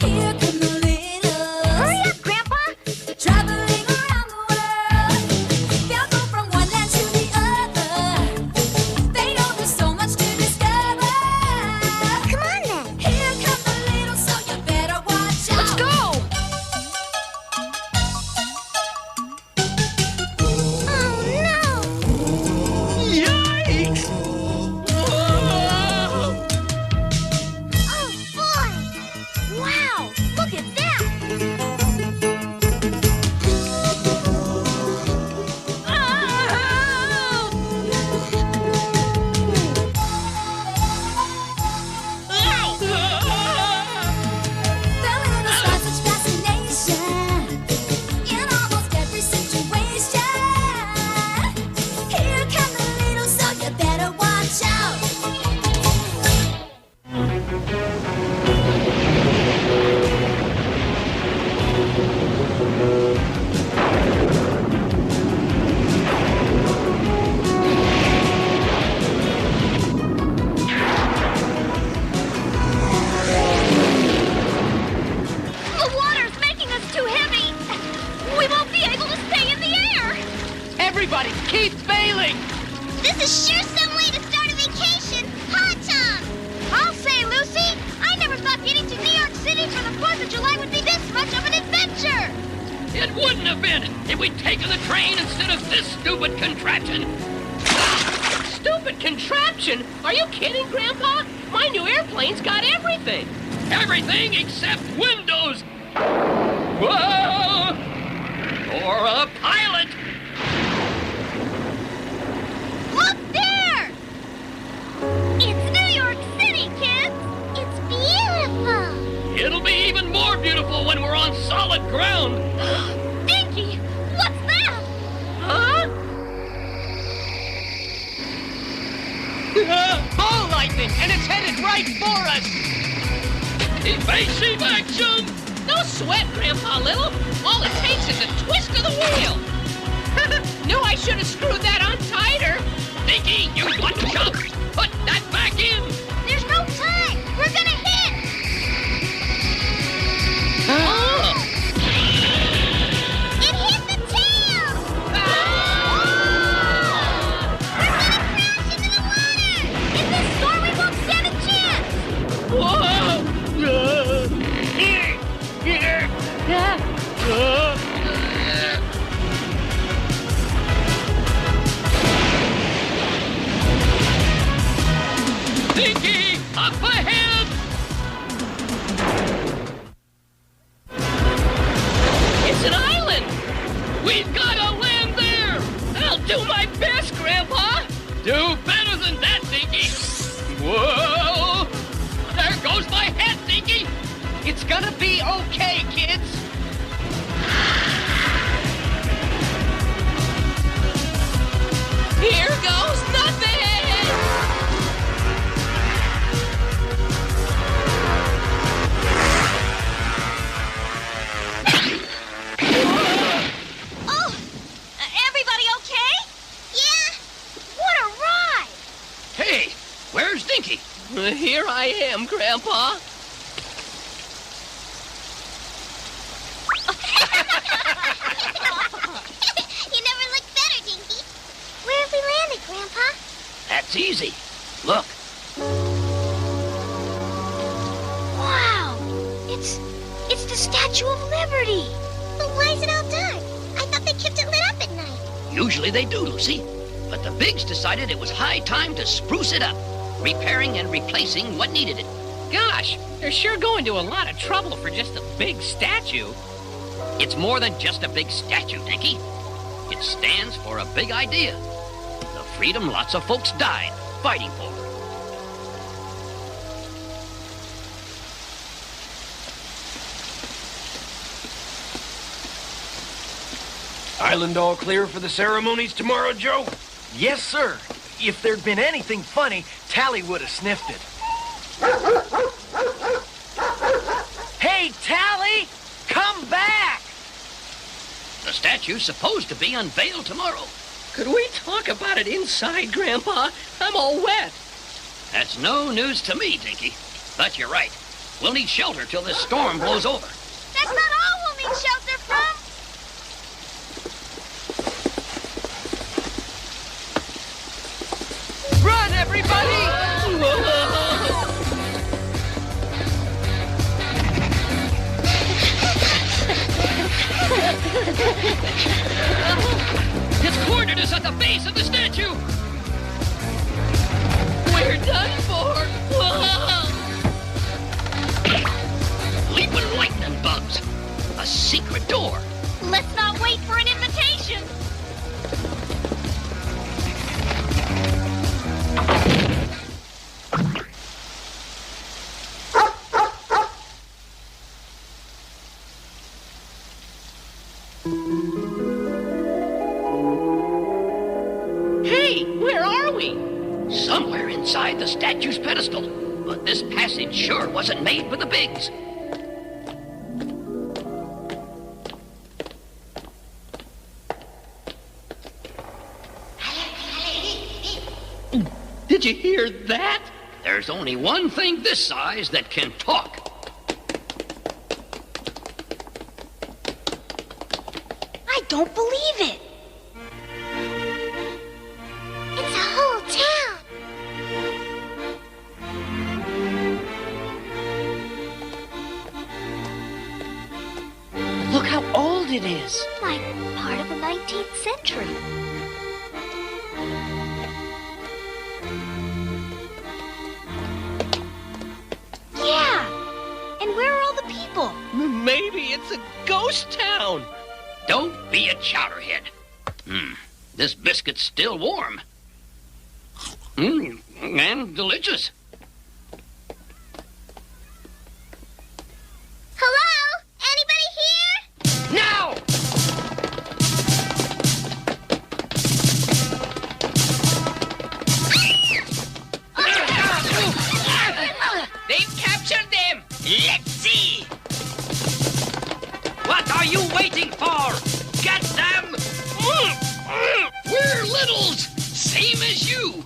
Here come the little. Hurry up, Grandpa! Traveling around the world. They'll go from one land to the other. They know there's so much to discover. Come on, then. Here come the little, so you better watch out. Let's go! Oh, no! Yikes! Whoa! Oh, boy! Wow! Look at that! The little spark such fascination in almost every situation. Here come the little, so you better watch out. The water's making us too heavy! We won't be able to stay in the air! Everybody, keep bailing! This is sure some way to start a vacation, huh, Tom? I'll say, Lucy, I never thought getting to New York City for the 4th of July would be this much of an adventure! It wouldn't have been if we'd taken the train instead of this stupid contraption. Stupid contraption! Are you kidding, Grandpa? My new airplane's got everything! Everything except windows. Whoa! Or a pilot. Look there! It's New York City, kids! It's beautiful! It'll be even more beautiful when we're on solid ground. Dinky, what's that? Huh? Ball lightning, and it's headed right for us! Evasive action! No sweat, Grandpa Little. All it takes is a twist of the wheel. Knew I should have screwed that on tighter. Dinky, you butt chump! Put that back in! There's no time! We're gonna hit! Oh! It hit the tail! We're gonna crash into the water! In this storm, we won't stand a chance! Whoa! Dinky, up ahead! It's an island. We've got to land there! I'll do my best, Grandpa. Do better than that, Dinky! Whoa! There goes my head, Dinky! It's gonna be okay, kids. Here goes nothing. Oh! Everybody okay? Yeah? What a ride! Hey, where's Dinky? Here I am, Grandpa. You never looked better, Dinky. Where have we landed, Grandpa? That's easy. Look, Wow! It's the Statue of Liberty! But why is it all dark? I thought they kept it lit up at night. usually they do, Lucy. But the Bigs decided it was high time to spruce it up, repairing and replacing what needed it. Gosh, they're sure going to a lot of trouble for just a big statue. It's more than just a big statue, Dinky. It stands for a big idea. The freedom lots of folks died fighting for. Island all clear for the ceremonies tomorrow, Joe? Yes, sir. If there'd been anything funny, Tally would have sniffed it. Hey, Tally! Come back! The statue's supposed to be unveiled tomorrow. Could we talk about it inside, Grandpa? I'm all wet. That's no news to me, Dinky. But you're right. We'll need shelter till this storm blows over. That's not all we'll need shelter from. Run, everybody! It's cornered us at the base of the statue! We're done for. Whoa! Leaping lightning bugs. A secret door. Let's not wait for an invitation. Hey, where are we? Somewhere inside the statue's pedestal. But this passage sure wasn't made for the bigs. Did you hear that? There's only one thing this size that can talk. I don't believe it. It's a whole town. Look how old it is. Like part of the 19th century. Yeah. And where are all the people? Maybe it's a ghost town. Don't be a chowderhead. This biscuit's still warm. And delicious. Hello? Anybody here? Now! They've captured them. Let's see! What are you waiting for? Get them! We're littles, same as you.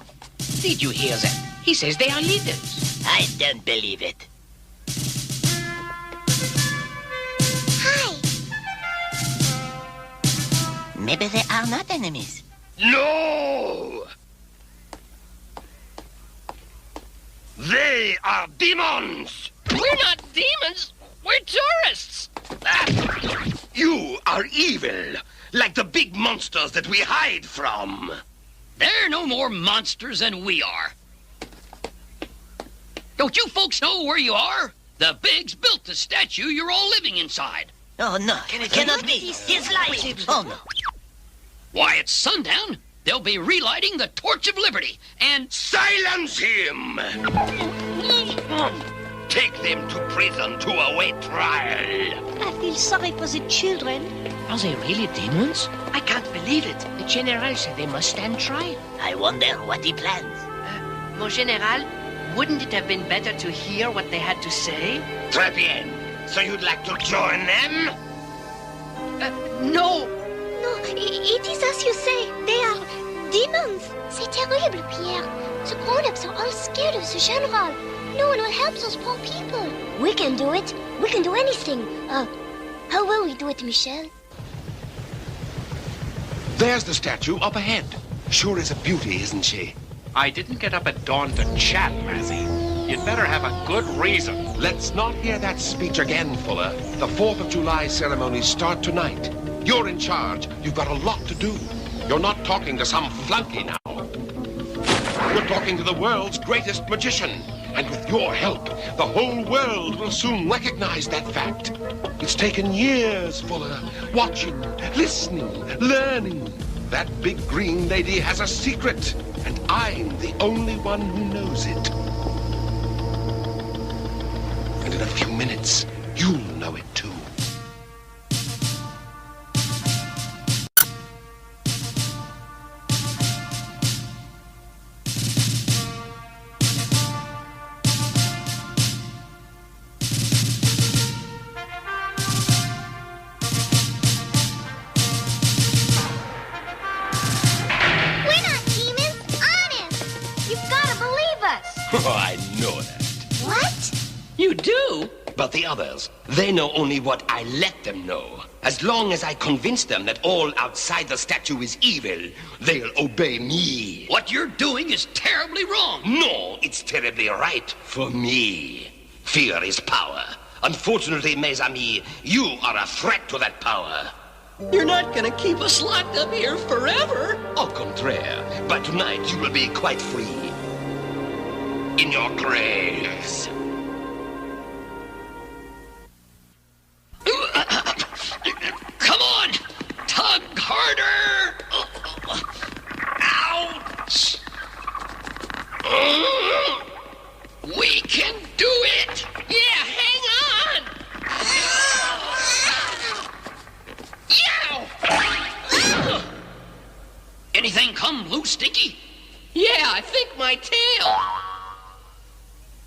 Did you hear that? He says they are leaders. I don't believe it. Hi. Maybe they are not enemies. No! They are demons! We're not demons. We're tourists. You are evil, like the big monsters that we hide from. They're no more monsters than we are. Don't you folks know where you are? The Bigs built the statue you're all living inside. Oh, no. Cannot be. He's lying. Oh, no. Why, it's sundown. They'll be relighting the Torch of Liberty, and... Silence him! Take them to prison to await trial. I feel sorry for the children. Are they really demons? I can't believe it. The General said they must stand trial. I wonder what he plans. Mon General, wouldn't it have been better to hear what they had to say? Très bien. So you'd like to join them? No! No, it is as you say. They are demons. C'est terrible, Pierre. The grown-ups are all scared of the General. No one will help those poor people. We can do it. We can do anything. How will we do it, Michel? There's the statue up ahead. Sure is a beauty, isn't she? I didn't get up at dawn to chat, Mazzy. You'd better have a good reason. Let's not hear that speech again, Fuller. The 4th of July ceremonies start tonight. You're in charge. You've got a lot to do. You're not talking to some flunky now. You're talking to the world's greatest magician. And with your help, the whole world will soon recognize that fact. It's taken years, Fuller, watching, listening, learning. That big green lady has a secret, and I'm the only one who knows it. And in a few minutes, you'll know it too. You've got to believe us. Oh, I know that. What? You do? too. But the others, they know only what I let them know. As long as I convince them that all outside the statue is evil, they'll obey me. What you're doing is terribly wrong. No, it's terribly right for me. Fear is power. Unfortunately, mes amis, you are a threat to that power. You're not gonna keep us locked up here forever. Au contraire, by tonight you will be quite free. In your graves. Come on! Tug harder! Ouch! We can do it! Yeah, hang on! Yow! Anything come loose, Stinky? Yeah, I think my tail.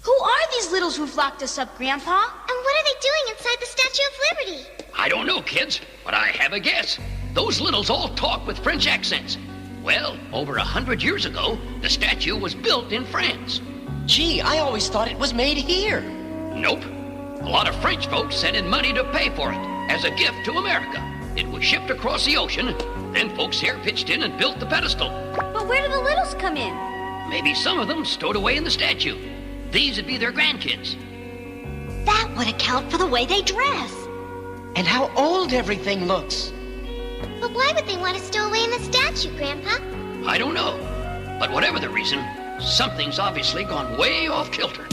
Who are these littles who've locked us up, Grandpa? And what are they doing inside the Statue of Liberty? I don't know, kids, but I have a guess. Those littles all talk with French accents. Well, over 100 years ago, the statue was built in France. Gee, I always thought it was made here. Nope. A lot of French folks sent in money to pay for it as a gift to America. It was shipped across the ocean. Then folks here pitched in and built the pedestal. But where do the littles come in? Maybe some of them stowed away in the statue. These would be their grandkids. That would account for the way they dress. And how old everything looks. But why would they want to stow away in the statue, Grandpa? I don't know. But whatever the reason, something's obviously gone way off kilter.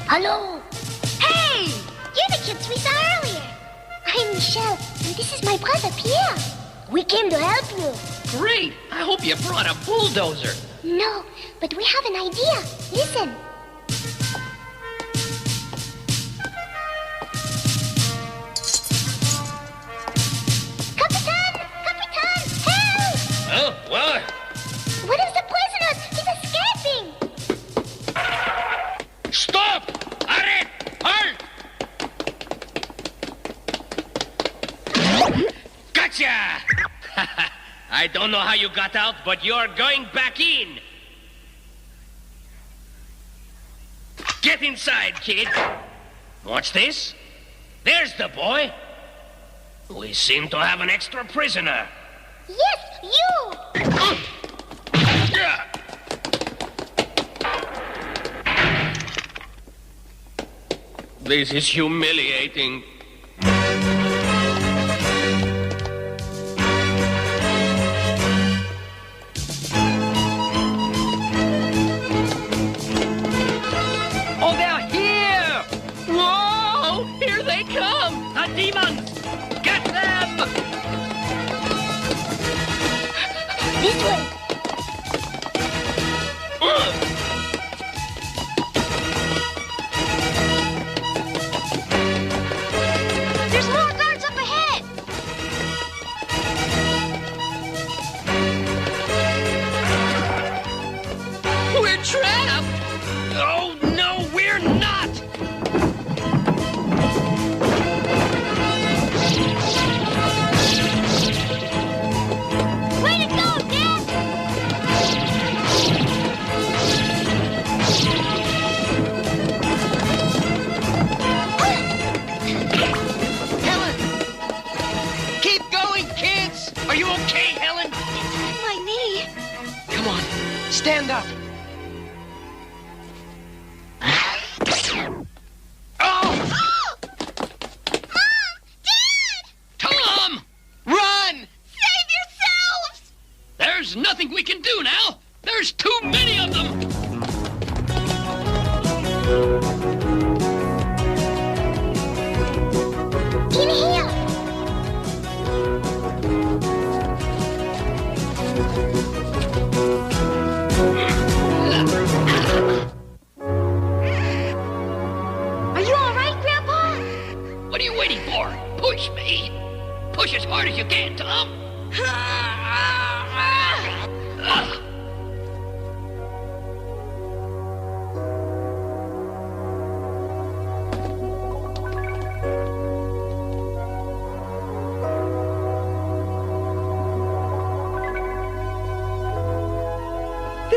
Hello. Hey! You're the kids we saw earlier. I'm Michelle, and this is my brother, Pierre. We came to help you. Great! I hope you brought a bulldozer. No, but we have an idea. Listen. Capitan! Capitan! Help! Huh? What? One of the prisoners! He's escaping! Stop! Arrête! Halt! Gotcha! I don't know how you got out, but you're going back in. Get inside, kid. What's this? There's the boy. We seem to have an extra prisoner. Yes, you! This is humiliating. Oh, they're here! Whoa! Here they come! The demons! Get them! This way. There's more guards up ahead. We're trapped! Oh, no, we're not! Way to go, Dad! Helen! Keep going, kids! Are you okay, Helen? My knee. Come on, stand up. Oh! Tom! Run! Save yourselves! There's nothing we can do now. There's too many of them. In here. Are you all right, Grandpa? What are you waiting for? Push me. Push as hard as you can, Tom.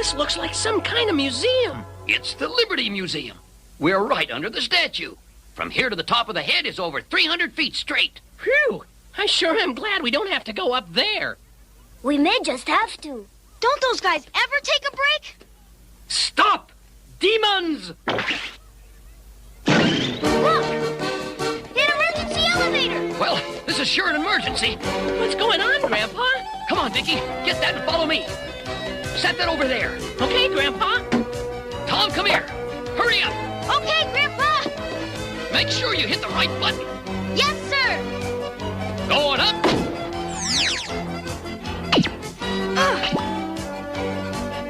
This looks like some kind of museum. It's the Liberty Museum. We're right under the statue. From here to the top of the head is over 300 feet straight. Phew! I sure am glad we don't have to go up there. We may just have to. Don't those guys ever take a break? Stop! Demons! Look! An emergency elevator! Well, this is sure an emergency. What's going on, Grandpa? Come on, Dickie. Get that and follow me. Set that over there. Okay, Grandpa. Tom, come here. Hurry up. Okay, Grandpa! Make sure you hit the right button. Yes, sir! Going up.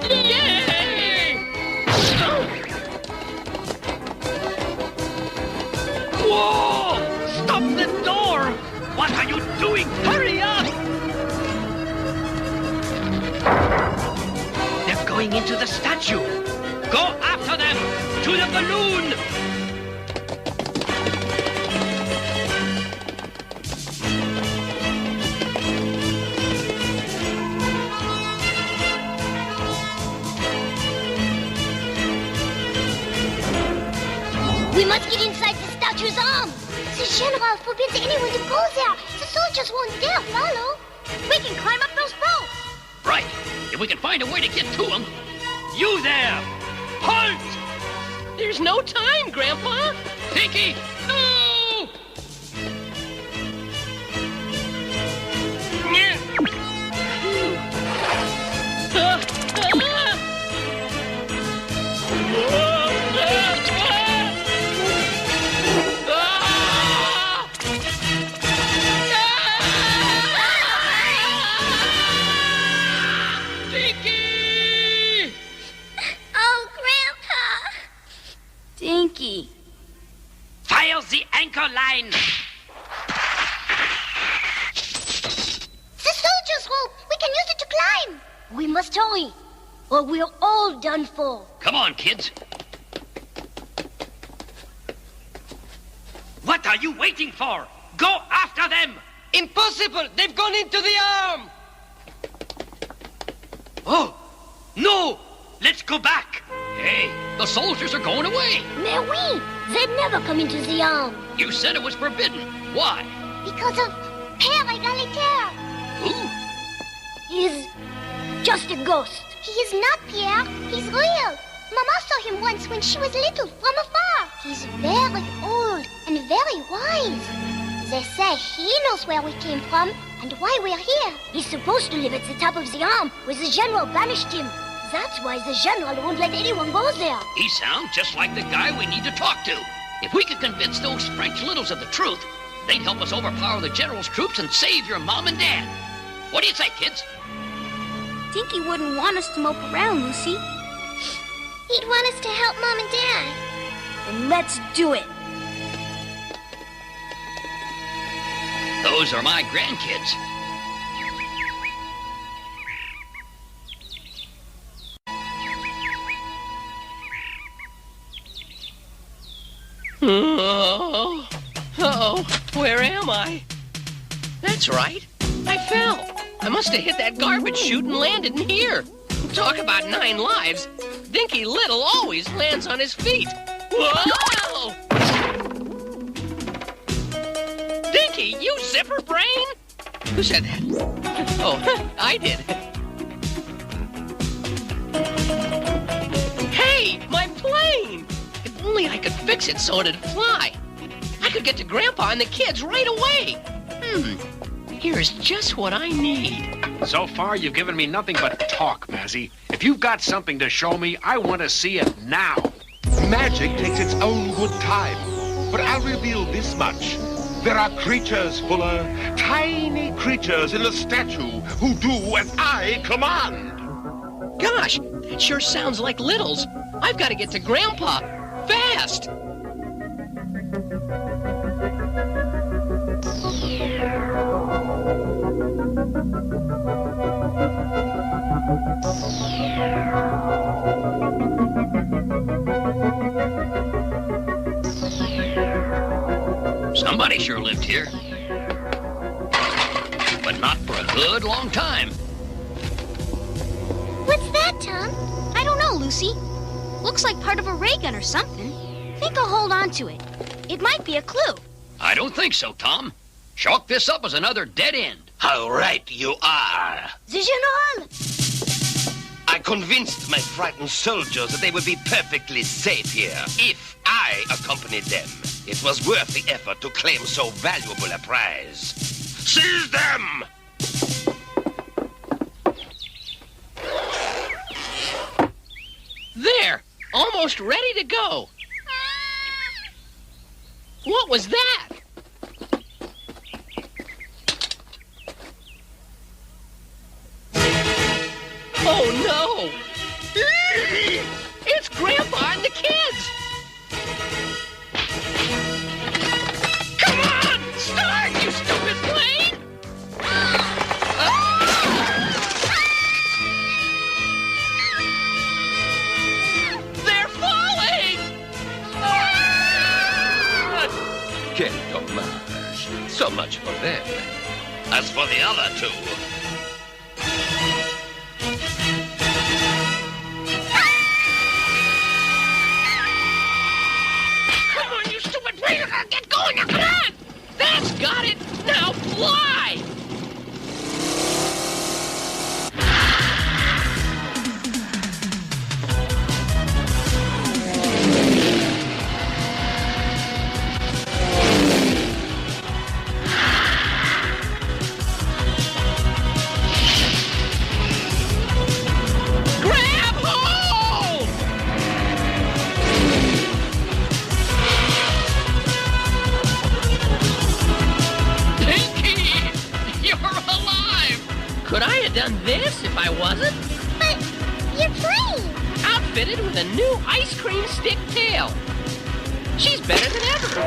Yay! Whoa! Stop the door! What are you doing? Hurry up! They're going into the statue. Go after them! To the balloon! We must get inside the statue's arm. The General forbids anyone to go there. The soldiers won't dare follow. We can climb up those ropes. Right. If we can find a way to get to them. You there! Halt! There's no time, Grandpa. Dickie! No! Dinky! Oh, Grandpa! Dinky. Fire the anchor line. The soldier's rope! We can use it to climb! We must hurry, or we're all done for. Come on, kids. What are you waiting for? Go after them! Impossible! They've gone into the arm! Oh, no! Let's go back! Hey, the soldiers are going away. Mais oui! They'd never come into the arm. You said it was forbidden. Why? Because of Père Égalitaire. Who? He's just a ghost. He is not Pierre. He's real. Mama saw him once when she was little from afar. He's very old and very wise. They say he knows where we came from and why we're here. He's supposed to live at the top of the arm where the general banished him. That's why the general won't let anyone go there. He sounds just like the guy we need to talk to. If we could convince those French littles of the truth, they'd help us overpower the general's troops and save your mom and dad. What do you say, kids? Dinky wouldn't want us to mope around, Lucy. He'd want us to help Mom and Dad. Then let's do it. Those are my grandkids. Oh, where am I? That's right. I fell. I must have hit that garbage chute and landed in here. Talk about 9 lives. Dinky Little always lands on his feet. Whoa! Dinky, you zipper brain? Who said that? Oh, I did. Hey, my plane! If only I could fix it so it'd fly. I could get to Grandpa and the kids right away. Here's just what I need. So far, you've given me nothing but talk, Mazzy. If you've got something to show me, I want to see it now. Magic takes its own good time. But I'll reveal this much. There are creatures, Fuller, tiny creatures in the statue who do as I command. Gosh, that sure sounds like Littles. I've got to get to Grandpa. Fast! Somebody sure lived here. But not for a good long time. What's that, Tom? know, Lucy. Looks like part of a ray gun or something. Think I'll hold on to it. It might be a clue. I don't think so, Tom. Chalk this up as another dead end. How right you are. The General! I convinced my frightened soldiers that they would be perfectly safe here if I accompanied them. It was worth the effort to claim so valuable a prize. Seize them! There! Almost ready to go. What was that? Oh, no! It's Grandpa and the kids! Come on! Start, you stupid plane! They're falling! Quel dommage. So much for them. As for the other two... Come on, you stupid plane! Get going now, come on! That's got it! Now fly! Grab hold! Pinky! You're alive! Could I have done this if I wasn't? But you're playing. Outfitted with a new ice cream stick tail. She's better than ever.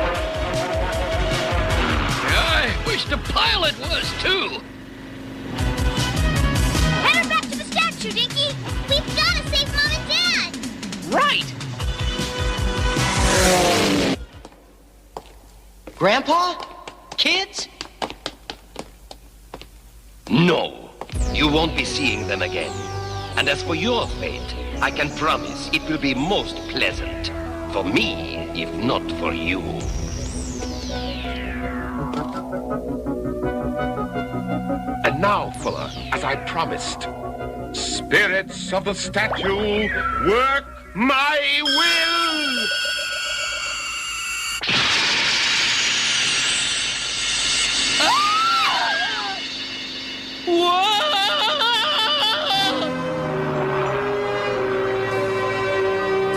I wish the pilot was, too. Head her back to the statue, Dinky. We've got to save Mom and Dad. Right! Grandpa? Kids? No, you won't be seeing them again. And as for your fate, I can promise it will be most pleasant. For me, if not for you. And now, Fuller, as I promised, spirits of the statue, work my will!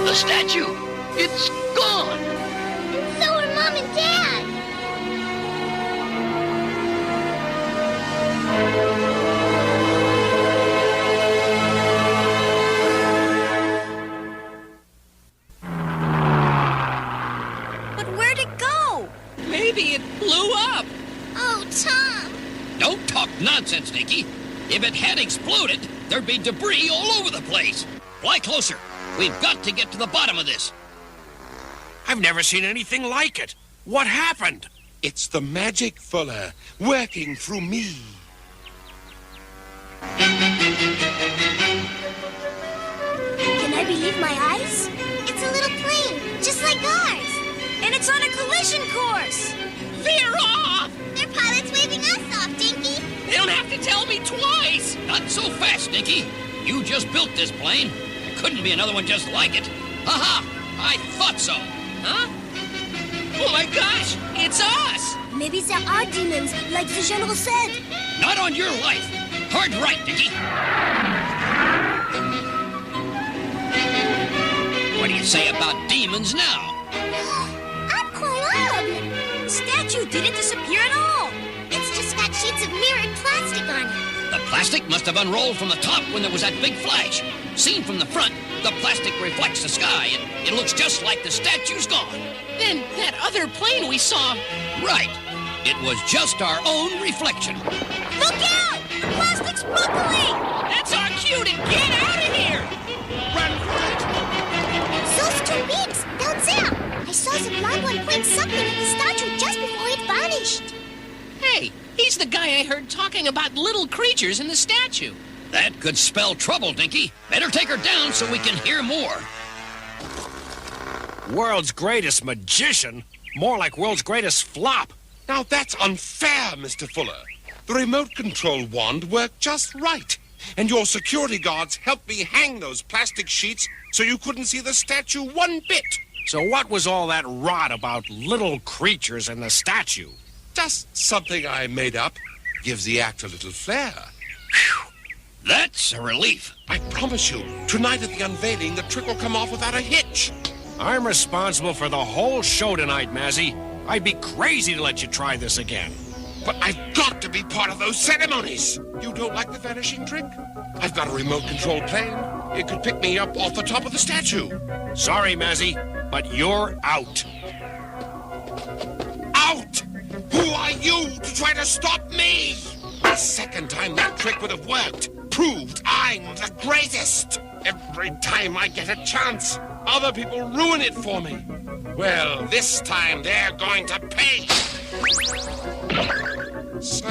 The statue, it's gone. And so are Mom and Dad. But where'd it go? Maybe it blew up. Oh, Tom. Don't talk nonsense, Dinky. If it had exploded, there'd be debris all over the place. Fly closer. We've got to get to the bottom of this. I've never seen anything like it. What happened? It's the magic, Fuller, working through me. Can I believe my eyes? It's a little plane, just like ours. And it's on a collision course. Veer off! Their pilot's waving us off, Dinky. They don't have to tell me twice. Not so fast, Dinky. You just built this plane. There couldn't be another one just like it. Ha-ha! I thought so. Huh? Oh my gosh! It's us! Maybe there are demons, like the General said. Not on your life. Hard right, Dinky. What do you say about demons now? I'm quite up. The statue didn't disappear at all. It's just got sheets of mirrored plastic on it. The plastic must have unrolled from the top when there was that big flash. Seen from the front, the plastic reflects the sky, and it looks just like the statue's gone. Then that other plane we saw. Right. It was just our own reflection. Look out! The plastic's buckling! That's our cue to get out of here! Run for it! Those two beams, down there. I saw the blonde one point something at the statue just before it vanished. Hey, he's the guy I heard talking about little creatures in the statue. That could spell trouble, Dinky. Better take her down so we can hear more. World's greatest magician? More like world's greatest flop. Now that's unfair, Mr. Fuller. The remote control wand worked just right. And your security guards helped me hang those plastic sheets so you couldn't see the statue one bit. So what was all that rot about little creatures in the statue? Just something I made up. Gives the act a little flair. Whew. That's a relief. I promise you, tonight at the unveiling, the trick will come off without a hitch. I'm responsible for the whole show tonight, Mazzy. I'd be crazy to let you try this again. But I've got to be part of those ceremonies. You don't like the vanishing trick? I've got a remote-controlled plane. It could pick me up off the top of the statue. Sorry, Mazzy, but you're out. Out? Who are you to try to stop me? The second time that trick would have worked proved I'm the greatest. Every time I get a chance, other people ruin it for me. Well, this time they're going to pay. So,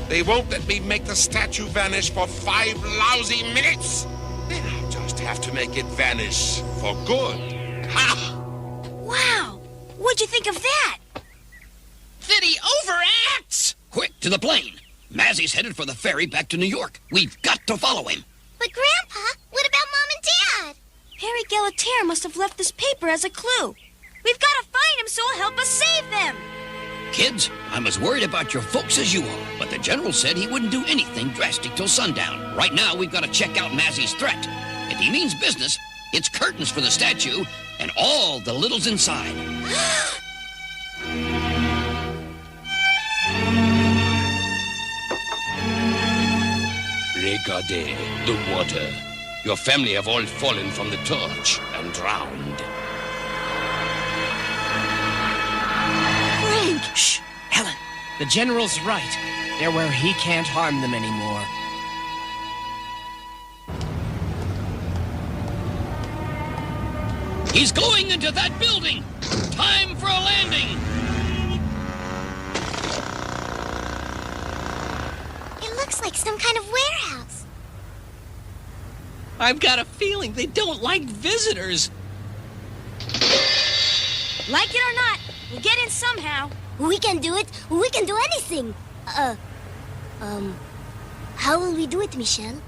they won't let me make the statue vanish for 5 lousy minutes? Then I'll just have to make it vanish for good. Ha! Wow! What'd you think of that? That he overacts! Quick, to the plane. Mazzy's headed for the ferry back to New York. We've got to follow him. But Grandpa, what about Mom and Dad? Harry Galatere must have left this paper as a clue. We've got to find him so he'll help us save them. Kids, I'm as worried about your folks as you are, but the general said he wouldn't do anything drastic till sundown. Right now, we've got to check out Mazzy's threat. If he means business, it's curtains for the statue and all the littles inside. Regardez the water. Your family have all fallen from the torch and drowned. Frank! Shh! Helen, the general's right. They're where he can't harm them anymore. He's going into that building! Time for a landing! It looks like some kind of warehouse. I've got a feeling they don't like visitors. Like it or not, we'll get in somehow. We can do it. We can do anything. How will we do it, Michelle?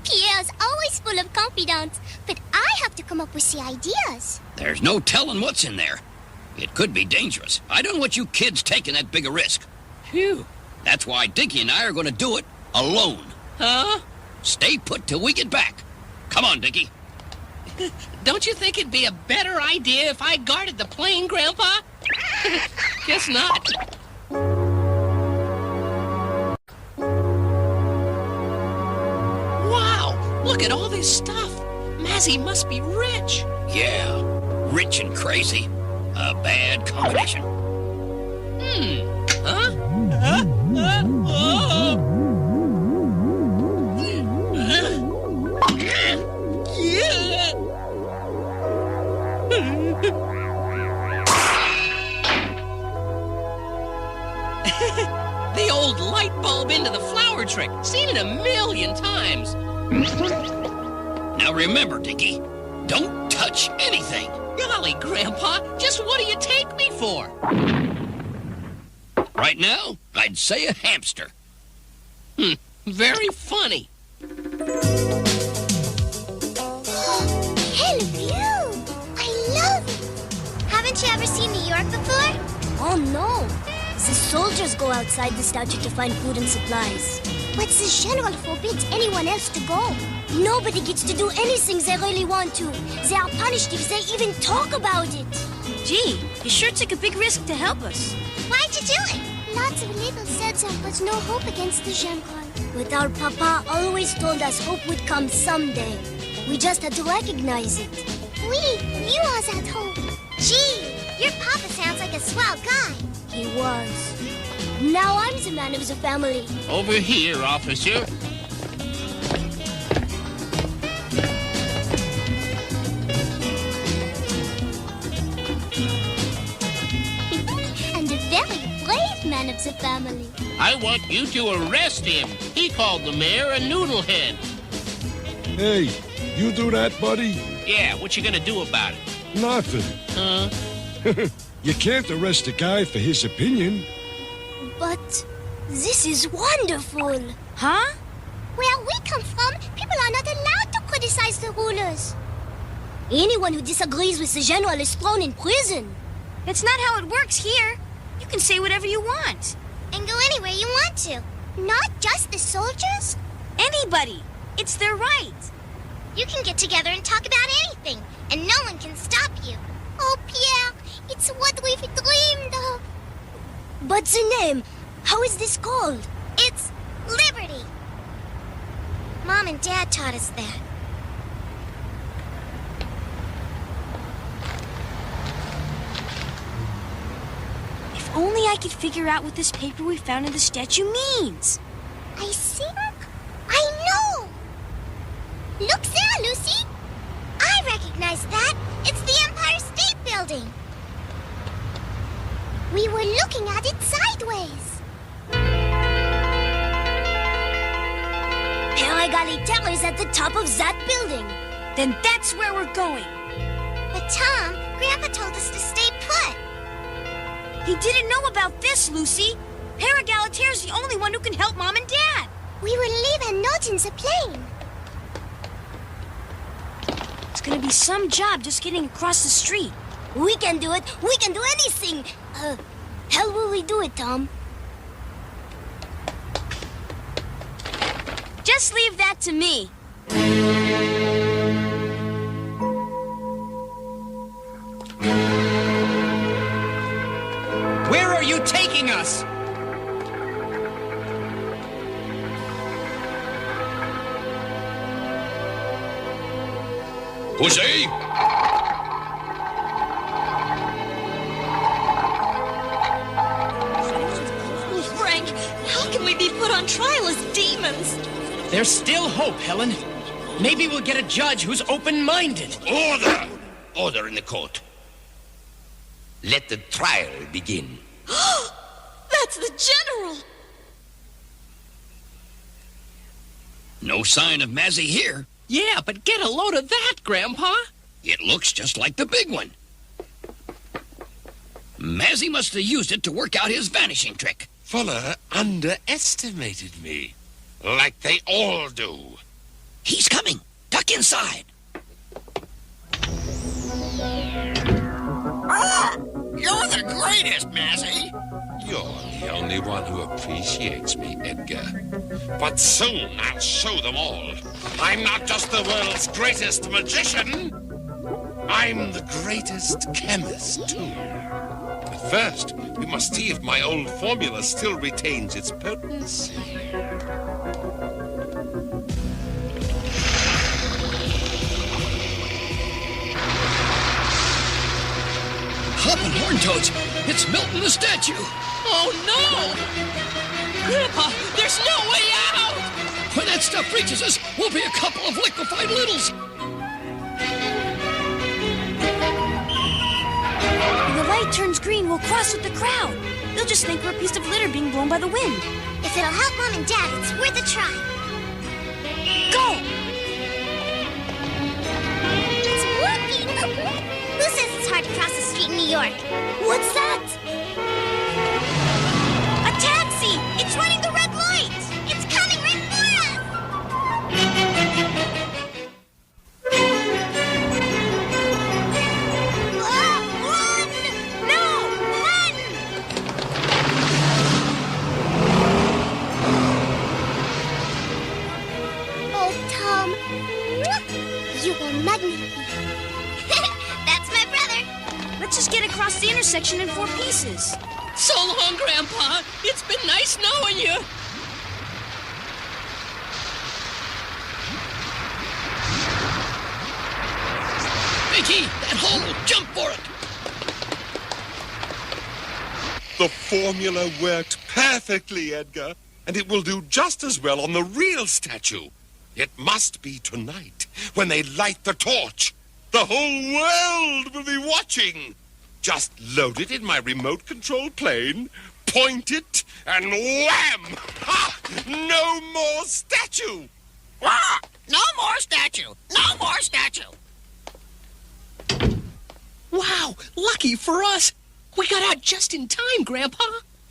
Pierre's always full of confidence, but I have to come up with the ideas. There's no telling what's in there. It could be dangerous. I don't want you kids taking that big a risk. Phew. That's why Dinky and I are going to do it alone. Huh? Stay put till we get back. Come on, Dinky. Don't you think it'd be a better idea if I guarded the plane, Grandpa? Guess not. Wow! Look at all this stuff. Mazzy must be rich. Yeah, rich and crazy. A bad combination. Huh? The old light bulb into the flower trick. Seen it a million times. Now remember, Dinky, don't touch anything. Golly, Grandpa, just what do you take me for? Right now, I'd say a hamster. Very funny. Hell view! I love it! Haven't you ever seen New York before? Oh, no. The soldiers go outside the statue to find food and supplies. But the general forbids anyone else to go. Nobody gets to do anything they really want to. They are punished if they even talk about it. Gee, you sure took a big risk to help us. Why'd you do it? Lots of people said there was no hope against the general. But our papa always told us hope would come someday. We just had to recognize it. You are that hope. Gee, your papa sounds like a swell guy. He was. Now I'm the man of the family. Over here, officer. And a very brave man of the family. I want you to arrest him. He called the mayor a noodlehead. Hey, you do that, buddy? Yeah, what you gonna do about it? Nothing. Huh? You can't arrest a guy for his opinion. But this is wonderful. Huh? Where we come from, people are not allowed to criticize the rulers. Anyone who disagrees with the general is thrown in prison. That's not how it works here. You can say whatever you want. And go anywhere you want to. Not just the soldiers. Anybody. It's their right. You can get together and talk about anything, and no one can stop you. Oh, Pierre, it's what we've dreamed of. But the name, how is this called? It's Liberty. Mom and Dad taught us that. If only I could figure out what this paper we found in the statue means. I think I know. Look there, Lucy. I recognize that. It's the Empire State Building. We were looking at it sideways. Père Égalitaire is at the top of that building. Then that's where we're going. But Tom, Grandpa told us to stay put. He didn't know about this, Lucy. Père Égalitaire's the only one who can help Mom and Dad. We will leave a note in the plane. It's gonna be some job just getting across the street. We can do it. We can do anything. How will we do it, Tom? Just leave that to me. Where are you taking us? Jose? Frank, how can we be put on trial as demons? There's still hope, Helen. Maybe we'll get a judge who's open-minded. Order! Order in the court. Let the trial begin. That's the general! No sign of Mazzy here. Yeah, but get a load of that, Grandpa. It looks just like the big one. Mazzy must have used it to work out his vanishing trick. Fuller underestimated me. Like they all do. He's coming. Duck inside. You're the greatest, Mazzy. You're the only one who appreciates me, Edgar. But soon I'll show them all. I'm not just the world's greatest magician. I'm the greatest chemist, too. But first, we must see if my old formula still retains its potency. Hopping horn toads. It's Milton the statue. Oh, no! Grandpa, there's no way out! When that stuff reaches us, we'll be a couple of liquefied littles. When the light turns green, we'll cross with the crowd. They'll just think we're a piece of litter being blown by the wind. If it'll help Mom and Dad, it's worth a try. Go! It's working! Who says it's hard to cross the street in New York? What's that? A taxi! It's running the red light! It's coming right for us! Run! No! Run! Oh, Tom. You are magnificent. That's my brother. Let's just get across the intersection in 4 pieces. So long, Grandpa. It's been nice knowing you. Vicky, that hole. Jump for it. The formula worked perfectly, Edgar. And it will do just as well on the real statue. It must be tonight, when they light the torch. The whole world will be watching. Just load it in my remote-controlled plane, point it, and wham! Ha! No more statue! Ah, no more statue! No more statue! Wow, lucky for us. We got out just in time, Grandpa.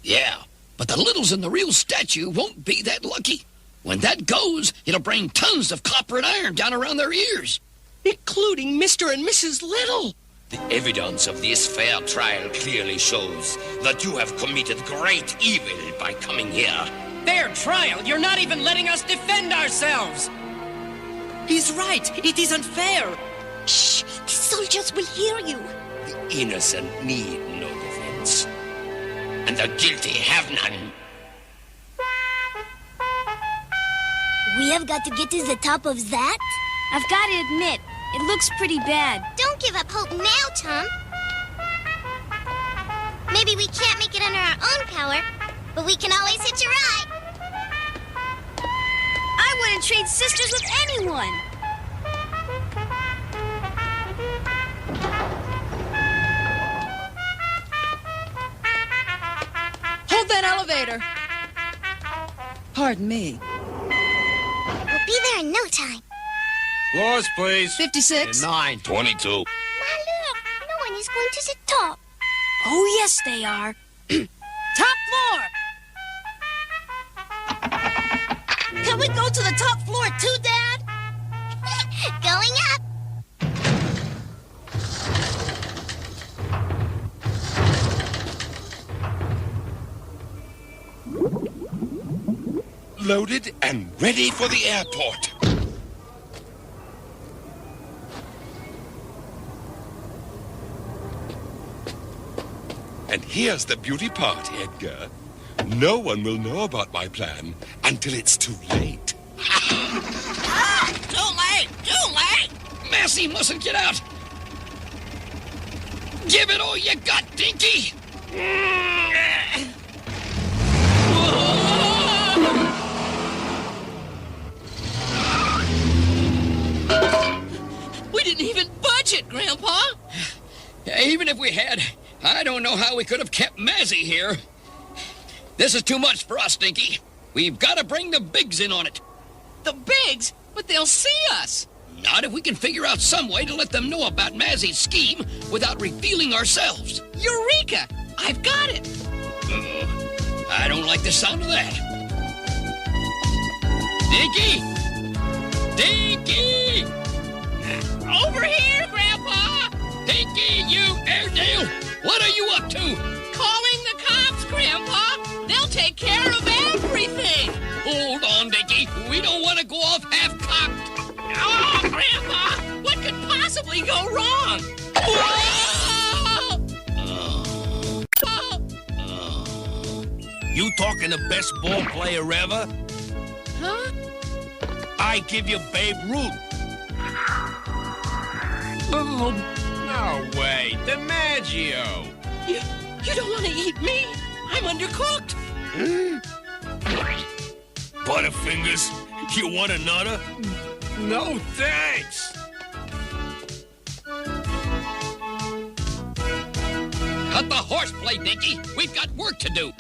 Yeah, but the Littles and the real statue won't be that lucky. When that goes, it'll bring tons of copper and iron down around their ears. Including Mr. and Mrs. Little. The evidence of this fair trial clearly shows that you have committed great evil by coming here. Fair trial? You're not even letting us defend ourselves! He's right. It is unfair. Shh! The soldiers will hear you. The innocent need no defense, and the guilty have none. We have got to get to the top of that? I've got to admit, it looks pretty bad. Don't give up hope now, Tom. Maybe we can't make it under our own power, but we can always hitch a ride. I wouldn't trade sisters with anyone. Hold that elevator. Pardon me. We'll be there in no time. Floors, please. 56. 9. 22. My look, no one is going to the top. Oh, yes, they are. Top floor. Can we go to the top floor too, Dad? Going up. Loaded and ready for the airport. And here's the beauty part, Edgar. No one will know about my plan until it's too late. Too late! Too late! Massey mustn't get out. Give it all you got, Dinky. We didn't even budget, Grandpa. Even if we had, I don't know how we could have kept Mazzy here. This is too much for us, Dinky. We've got to bring the Bigs in on it. The Bigs? But they'll see us. Not if we can figure out some way to let them know about Mazzy's scheme without revealing ourselves. Eureka! I've got it. I don't like the sound of that. Dinky! Dinky! Over here, Grandpa! Dinky, you Airedale! What are you up to? Calling the cops, Grandpa! They'll take care of everything! Hold on, Dinky. We don't want to go off half-cocked. Oh, Grandpa! What could possibly go wrong? You talking the best ball player ever? Huh? I give you Babe Ruth. Oh. No way. DiMaggio. You don't want to eat me? I'm undercooked. Butterfingers, you want another? No thanks. Cut the horseplay, Dinky. We've got work to do.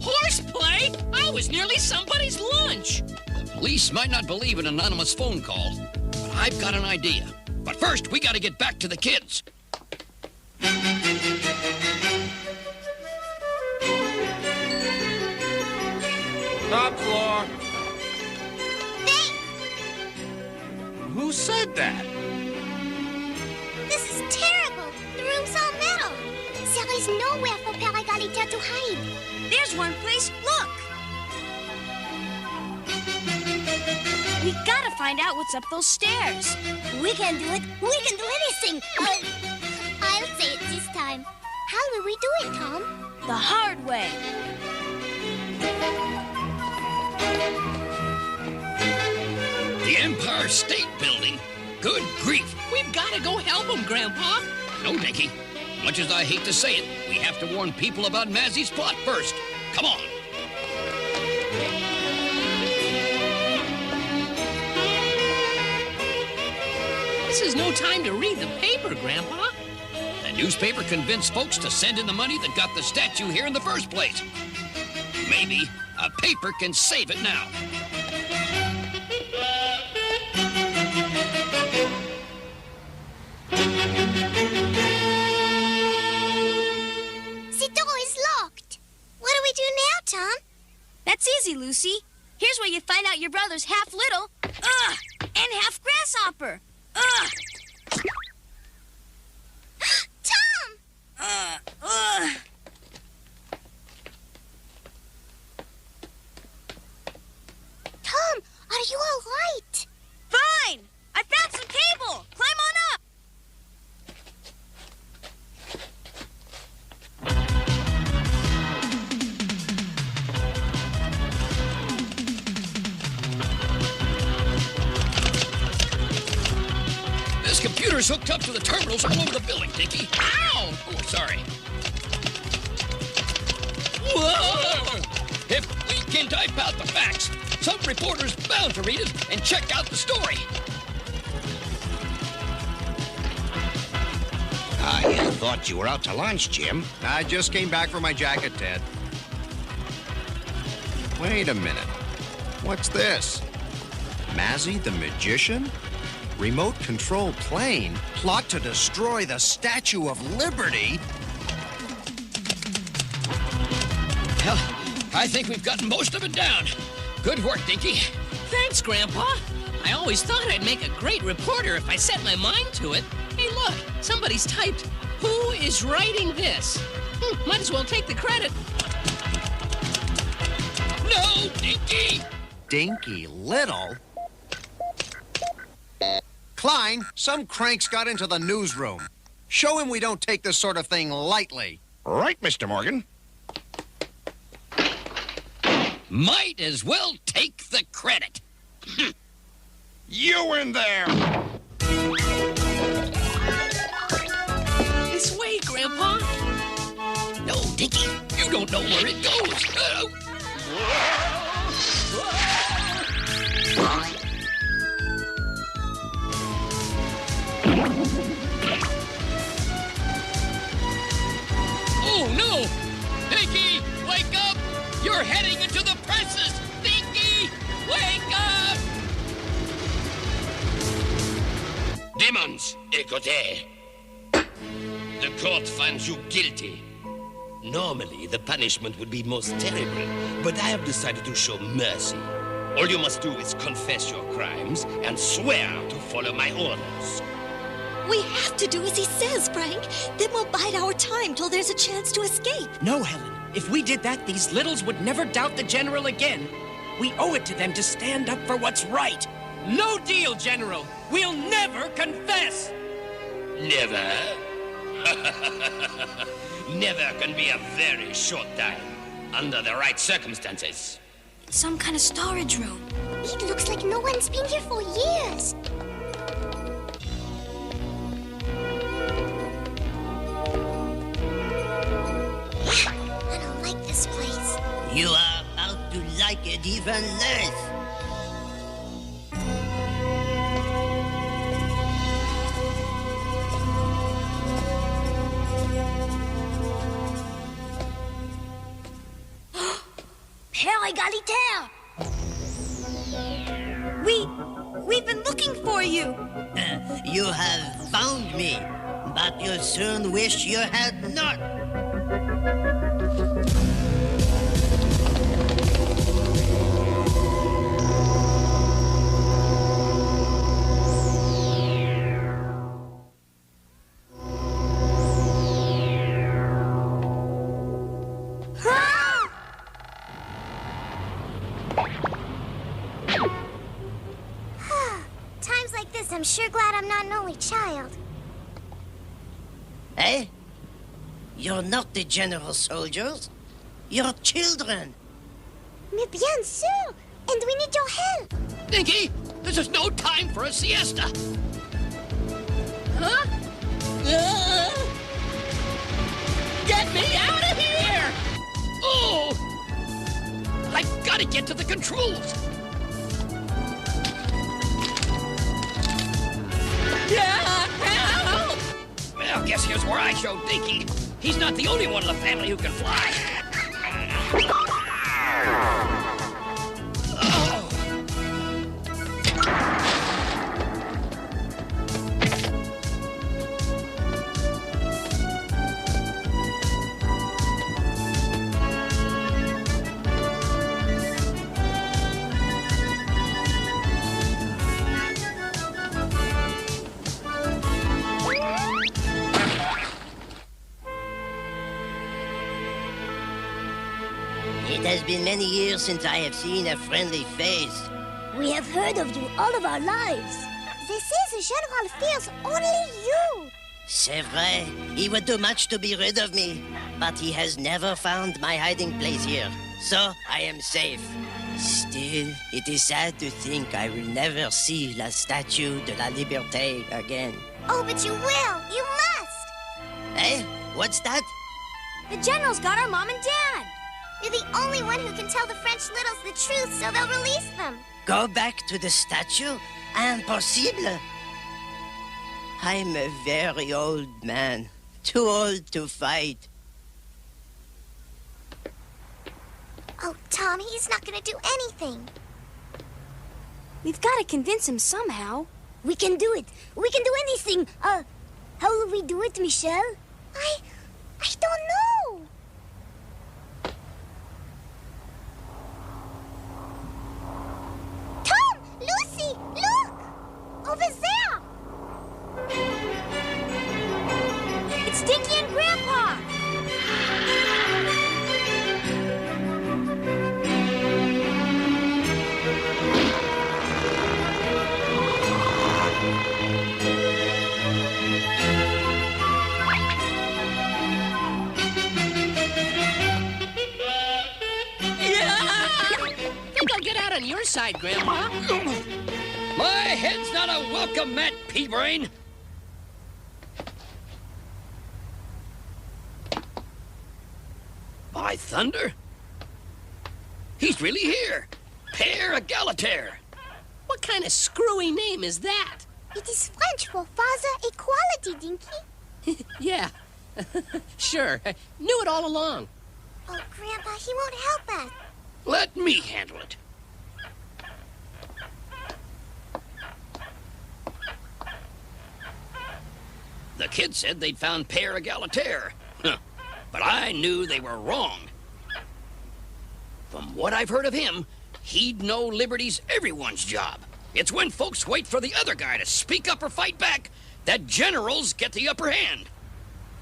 Horseplay? I was nearly somebody's lunch. The police might not believe an anonymous phone call, but I've got an idea. But first, we got to get back to the kids. Top floor. Thanks. Who said that? This is terrible. The room's all metal. There is nowhere for Père Égalité to hide. There's one place. Look. We gotta find out what's up those stairs. We can do it. We can do anything. I'll say it this time. How will we do it, Tom? The hard way. The Empire State Building? Good grief. We've got to go help them, Grandpa. No, Dinky. Much as I hate to say it, we have to warn people about Mazzy's plot first. Come on. This is no time to read the paper, Grandpa. Then newspaper convinced folks to send in the money that got the statue here in the first place. Maybe a paper can save it now. The door is locked. What do we do now, Tom? That's easy, Lucy. Here's where you find out your brother's half little, and half grasshopper. Tom! Tom, are you all right? Fine! I found some cable! Climb on up! This computer's hooked up to the terminals all over the building, Dinky. Ow! Oh, sorry. Whoa! If we can type out the facts, some reporter's bound to read it and check out the story. I thought you were out to lunch, Jim. I just came back from my jacket, Ted. Wait a minute. What's this? Mazzy the Magician? Remote control plane? Plot to destroy the Statue of Liberty? Well, I think we've gotten most of it down. Good work, Dinky. Thanks, Grandpa. I always thought I'd make a great reporter if I set my mind to it. Hey, look, somebody's typed, "Who is writing this?" Might as well take the credit. No, Dinky! Dinky Little? Klein, some cranks got into the newsroom. Show him we don't take this sort of thing lightly. Right, Mr. Morgan. Might as well take the credit. You in there! This way, Grandpa. No, Dinky, you don't know where it goes. Oh, no! Dinky, wake up! You're heading into the presses! Dinky, wake up! Demons, écoutez. The court finds you guilty. Normally, the punishment would be most terrible, but I have decided to show mercy. All you must do is confess your crimes and swear to follow my orders. We have to do as he says, Frank. Then we'll bide our time till there's a chance to escape. No, Helen. If we did that, these littles would never doubt the General again. We owe it to them to stand up for what's right. No deal, General. We'll never confess. Never? Never can be a very short time, under the right circumstances. Some kind of storage room. It looks like no one's been here for years. I don't like this place. You are about to like it even less. Père Égalitaire! We've been looking for you. You have found me, but you'll soon wish you had not. Times like this, I'm sure glad I'm not an only child. Eh? You're not the general soldiers. You're children. Mais bien sûr! And we need your help! Dinky, this is no time for a siesta. Huh? Get me out of here! Oh! I gotta get to the controls. Yeah, help! Well, guess Here's where I show Dinky. He's not the only one in the family who can fly. It has been many years since I have seen a friendly face. We have heard of you all of our lives. They say the General fears only you. C'est vrai. He would do much to be rid of me. But he has never found my hiding place here. So I am safe. Still, it is sad to think I will never see la Statue de la Liberté again. Oh, but you will. You must. Eh? What's that? The General's got our mom and dad. You're the only one who can tell the French littles the truth, so they'll release them. Go back to the statue? Impossible. I'm a very old man. Too old to fight. Oh, Tom, he's not gonna do anything. We've got to convince him somehow. We can do it. We can do anything. How will we do it, Michelle? I don't know. Tom! Lucy! Look! Over there! It's Dinky and Grandpa! On your side, Grandpa. My head's not a welcome mat, pea-brain. By thunder! He's really here. Père Egalitaire. What kind of screwy name is that? It is French for father equality, Dinky. Yeah. Sure. Knew it all along. Oh, Grandpa, he won't help us. Let me handle it. The kids said they'd found Père Egalitaire. But I knew they were wrong. From what I've heard of him, he'd know liberty's everyone's job. It's when folks wait for the other guy to speak up or fight back that generals get the upper hand.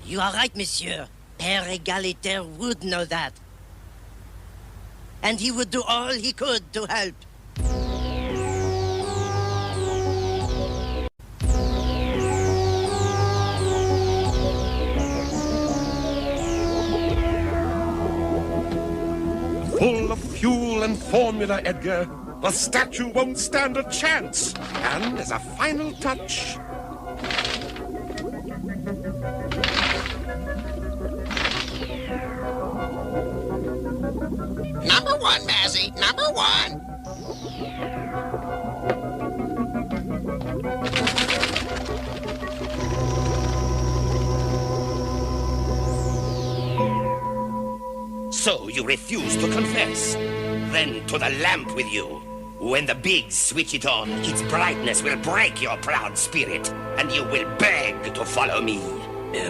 You are right, monsieur. Père Egalitaire would know that. And he would do all he could to help. Full of fuel and formula, Edgar. The statue won't stand a chance. And as a final touch... Number one, Mazzy. Number one. So you refuse to confess? Then to the lamp with you. When the bigs switch it on, its brightness will break your proud spirit, and you will beg to follow me.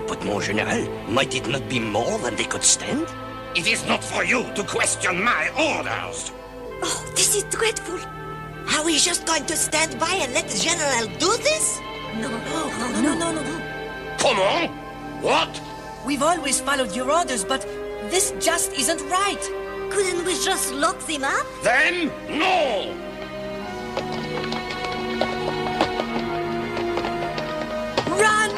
But, mon général, might it not be more than they could stand? It is not for you to question my orders. Oh, this is dreadful. Are we just going to stand by and let the General do this? No. Come on! What? We've always followed your orders, but this just isn't right. Couldn't we just lock them up? Then, no! Run!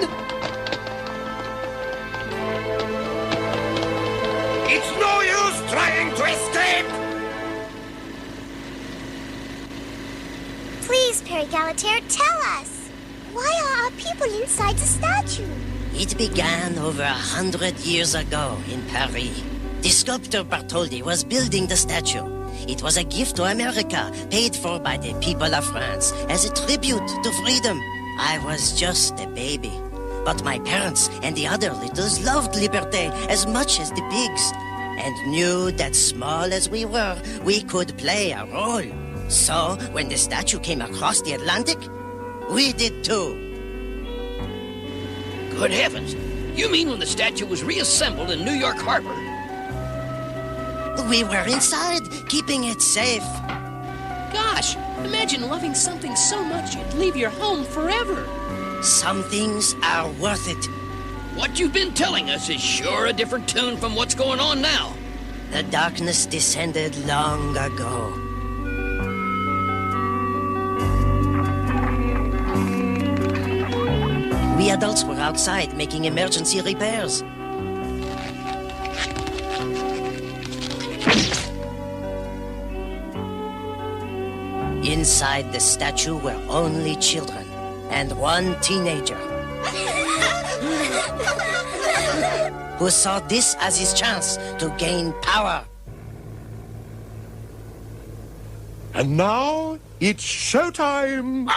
It's no use trying to escape! Please, Père Egalitaire, tell us. Why are our people inside the statue? It began over 100 years ago in Paris. The sculptor Bartholdi was building the statue. It was a gift to America, paid for by the people of France, as a tribute to freedom. I was just a baby. But my parents and the other littles loved Liberté as much as the pigs, and knew that small as we were, we could play a role. So, when the statue came across the Atlantic, we did too. Good heavens. You mean when the statue was reassembled in New York Harbor? We were inside, keeping it safe. Gosh, imagine loving something so much you'd leave your home forever. Some things are worth it. What you've been telling us is sure a different tune from what's going on now. The darkness descended long ago. We adults were outside making emergency repairs. Inside the statue were only children and one teenager who saw this as his chance to gain power. And now it's showtime!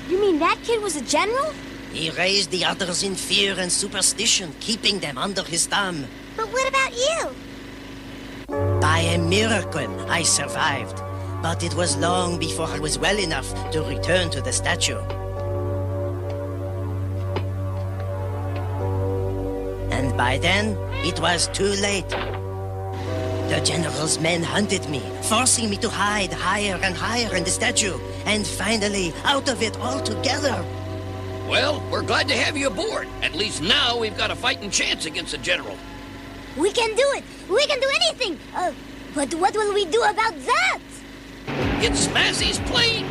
You mean that kid was a general? He raised the others in fear and superstition, keeping them under his thumb. But what about you? By a miracle, I survived. But it was long before I was well enough to return to the statue. And by then, it was too late. The general's men hunted me, forcing me to hide higher and higher in the statue, and finally out of it altogether. Well, we're glad to have you aboard. At least now we've got a fighting chance against the general. We can do it. We can do anything. But what will we do about that? It's Mazzy's plane.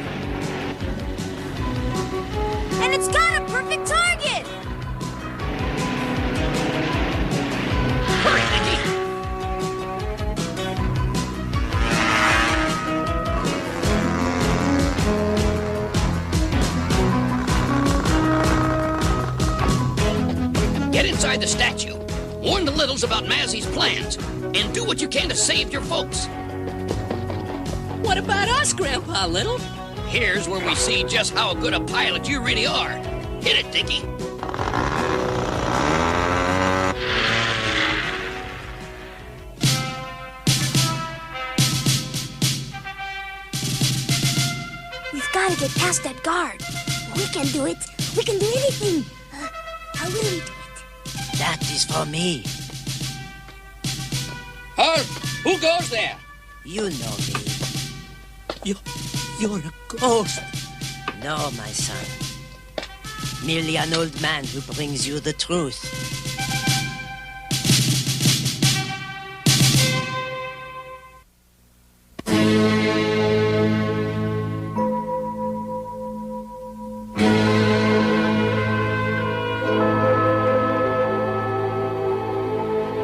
And it's got a perfect target! Hurry, Nicky. Get inside the statue. Warn the littles about Mazzy's plans. And do what you can to save your folks. What about us, Grandpa Little? Here's where we see just how good a pilot you really are. Hit it, Dickie. We've got to get past that guard. We can do it. We can do anything. How will we do it? That is for me. Halt! Who goes there? You know me. You're a ghost. No, my son. Merely an old man who brings you the truth.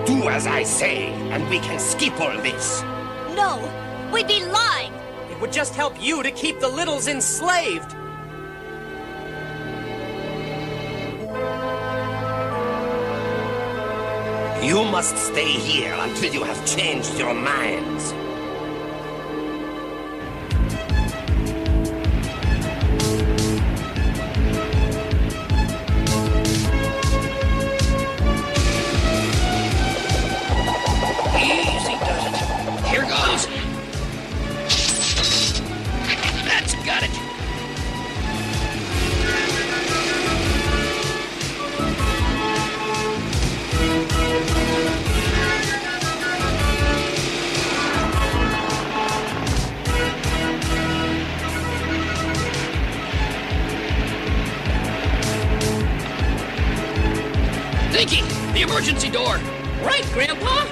Do as I say, and we can skip all this. No, we'd be lying. It would just help you to keep the littles enslaved. You must stay here until you have changed your minds. Easy does it. Here goes. That's got it. Dinky, the emergency door. Right, Grandpa?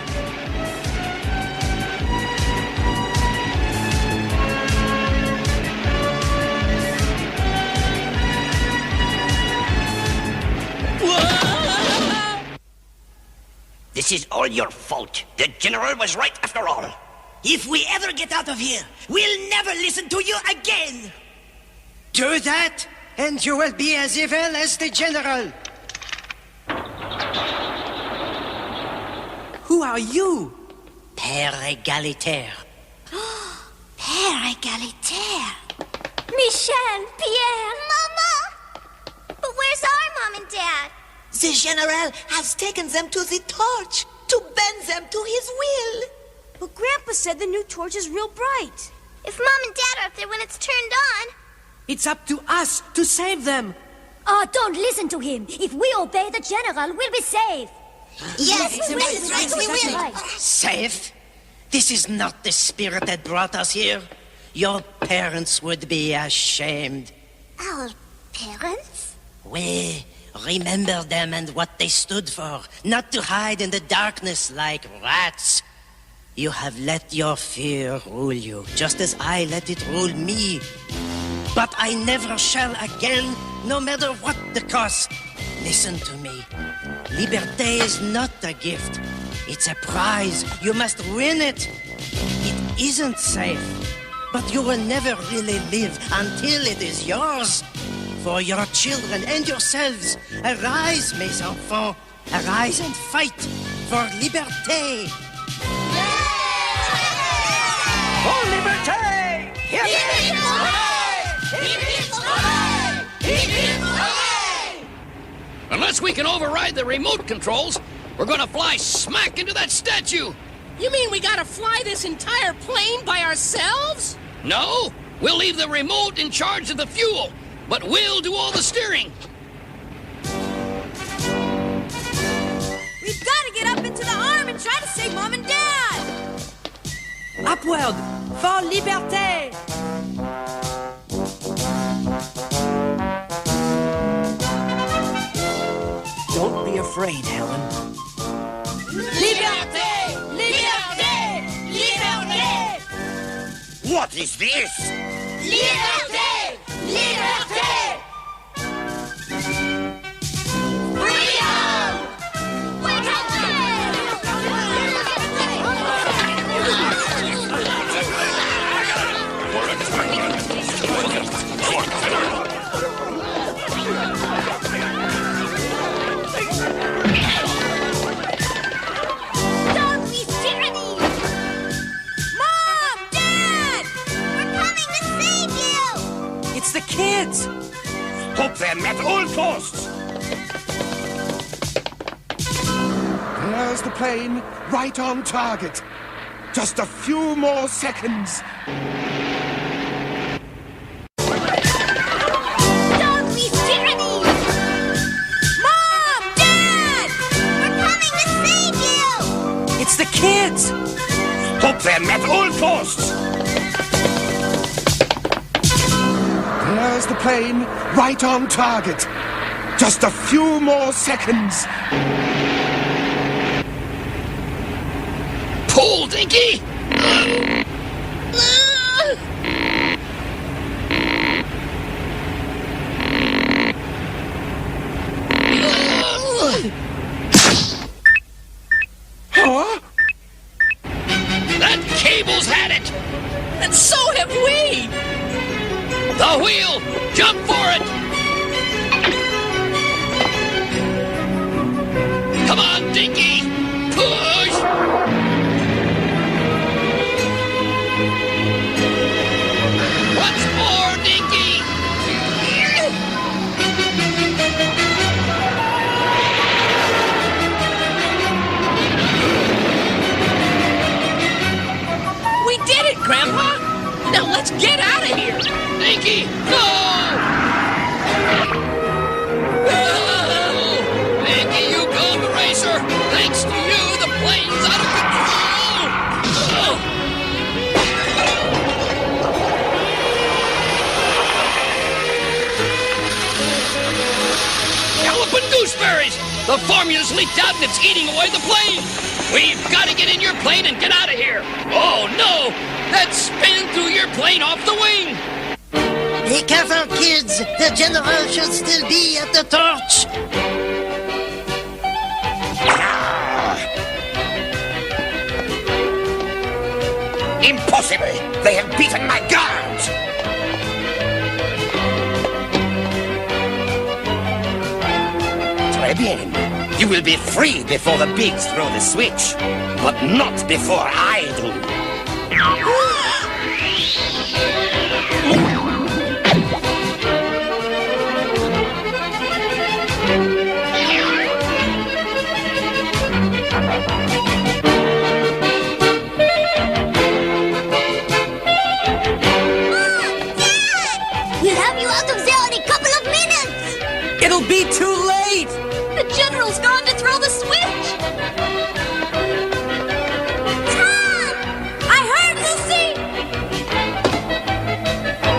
This is all your fault. The general was right after all. If we ever get out of here, we'll never listen to you again. Do that, and you will be as evil as the general. Who are you? Père Égalitaire. Père Égalitaire. Michel, Pierre. Mama! But where's our mom and dad? The General has taken them to the torch to bend them to his will. But Grandpa said the new torch is real bright. If mom and dad are up there when it's turned on... It's up to us to save them. Oh, don't listen to him. If we obey the General, we'll be safe. Yes, we will. Safe? This is not the spirit that brought us here. Your parents would be ashamed. Our parents? We remember them and what they stood for, not to hide in the darkness like rats. You have let your fear rule you, just as I let it rule me. But I never shall again, no matter what the cost. Listen to me. Liberté is not a gift. It's a prize. You must win it. It isn't safe. But you will never really live until it is yours. For your children and yourselves, arise, mes enfants. Arise and fight for liberté. For liberté! Hip, hip, hooray! Hip, hip, hooray! Hip, hip, hooray! Unless we can override the remote controls, we're gonna fly smack into that statue. You mean we gotta fly this entire plane by ourselves? No, we'll leave the remote in charge of the fuel, but we'll do all the steering. We've got to get up into the arm and try to save Mom and Dad. Upward, for liberté! Don't be afraid, Helen. Liberté! Liberté! Liberté! What is this? Liberté! Liberté! Freedom! Wake up! Don't be tyranny! Mom! Dad! We're coming to save you! It's the kids! Stop them at all costs! There's the plane, right on target. Just a few more seconds. Don't be tyranny! Mom! Dad! We're coming to save you! It's the kids! Stop them at all costs! There's the plane, right on target. Just a few more seconds. Pull, Dinky! Huh? That cable's had it! And so have we! The wheel! Jump for it! Come on, Dinky! Push! Once more, Dinky! We did it, Grandpa! Now let's get out of here! Dinky, no! Oh, Dinky, you gum eraser! Thanks to you, the plane's out of control! Oh. Galloping gooseberries! The formula's leaked out and it's eating away the plane! We've got to get in your plane and get out of here! Oh, no! That's spinning through your plane off the wing! Be careful, kids! The General should still be at the torch! Impossible! They have beaten my guards! Très bien. You will be free before the pigs throw the switch, but not before I do. We'll have you out of there in a couple of minutes! It'll be too late! The General's gone to throw the switch! Tom! I heard Lucy!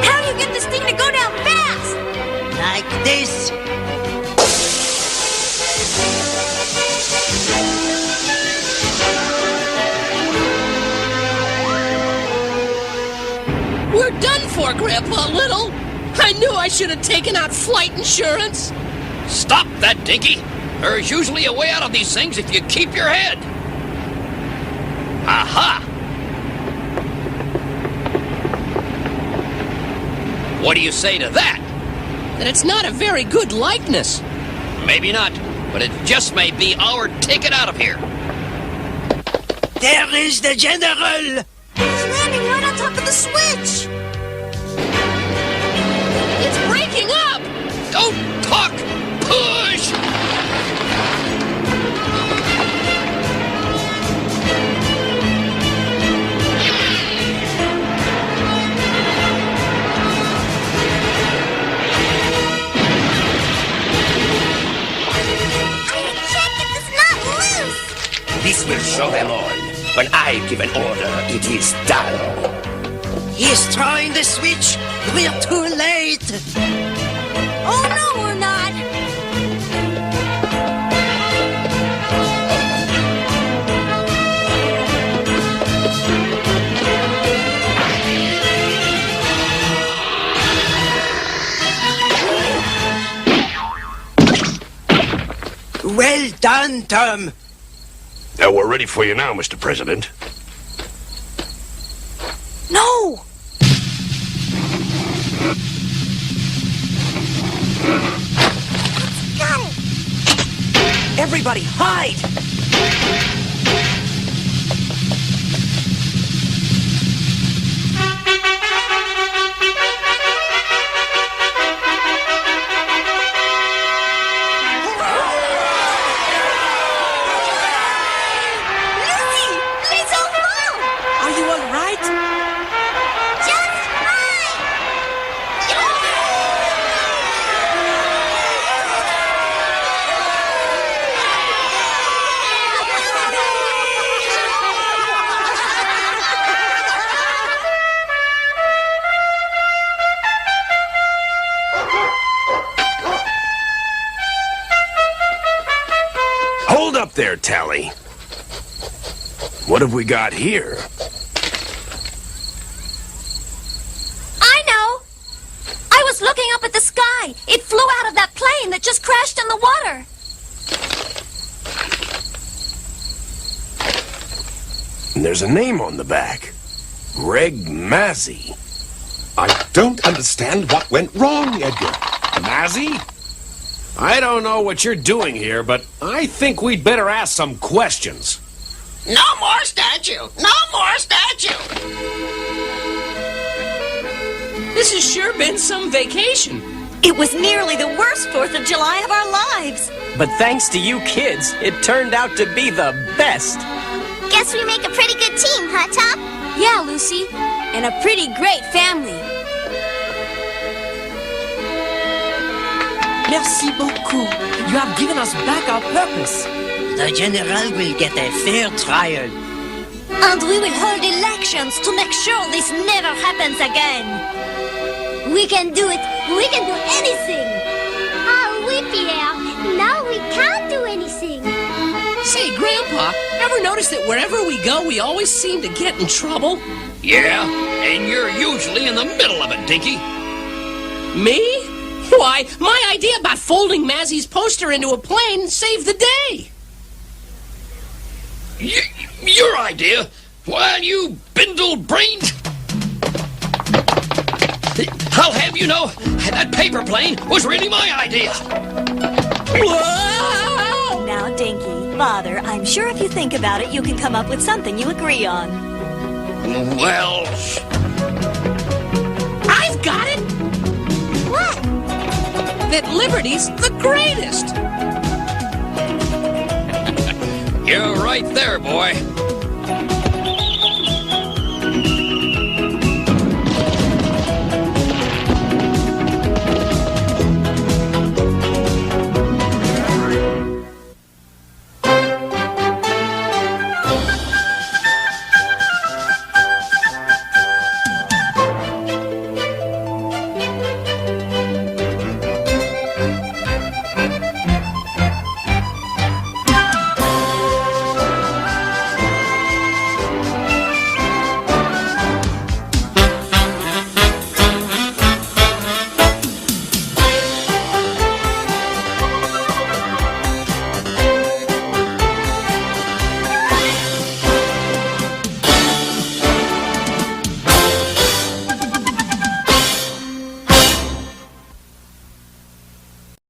How do you get this thing to go down fast? Like this. We're done for, Grandpa Little. I knew I should have taken out flight insurance. Stop that, Dinky. There's usually a way out of these things if you keep your head. Aha! What do you say to that? That it's not a very good likeness. Maybe not, but it just may be our ticket out of here. There is the General! He's landing right on top of the switch! It's breaking up! Don't talk! Push! This will show them all. When I give an order, it is done. He's throwing the switch! We're too late! Oh no, we're not! Well done, Tom! We're ready for you now, Mr. President. No! Got it! Everybody, hide! Are you all right? Just fine! Hold up there, Tally. What have we got here? I know! I was looking up at the sky. It flew out of that plane that just crashed in the water. And there's a name on the back. Greg Mazzy. I don't understand what went wrong, Edgar. Mazzy? I don't know what you're doing here, but I think we'd better ask some questions. No more statue! No more statue! This has sure been some vacation. It was nearly the worst 4th of July of our lives. But thanks to you kids, it turned out to be the best. Guess we make a pretty good team, huh, Tom? Yeah, Lucy. And a pretty great family. Merci beaucoup. You have given us back our purpose. The General will get a fair trial. And we will hold elections to make sure this never happens again. We can do it. We can do anything. Oh, oui, Pierre. No, we can't do anything. Say, Grandpa, ever notice that wherever we go, we always seem to get in trouble? Yeah, and you're usually in the middle of it, Dinky. Me? Why, my idea about folding Mazzy's poster into a plane saved the day. Your idea? Well, you bindle-brained... I'll have you know, that paper plane was really my idea. Whoa! now, Dinky. Father, I'm sure if you think about it, you can come up with something you agree on. Well, I've got it! What? That Liberty's the greatest! you're right there, boy.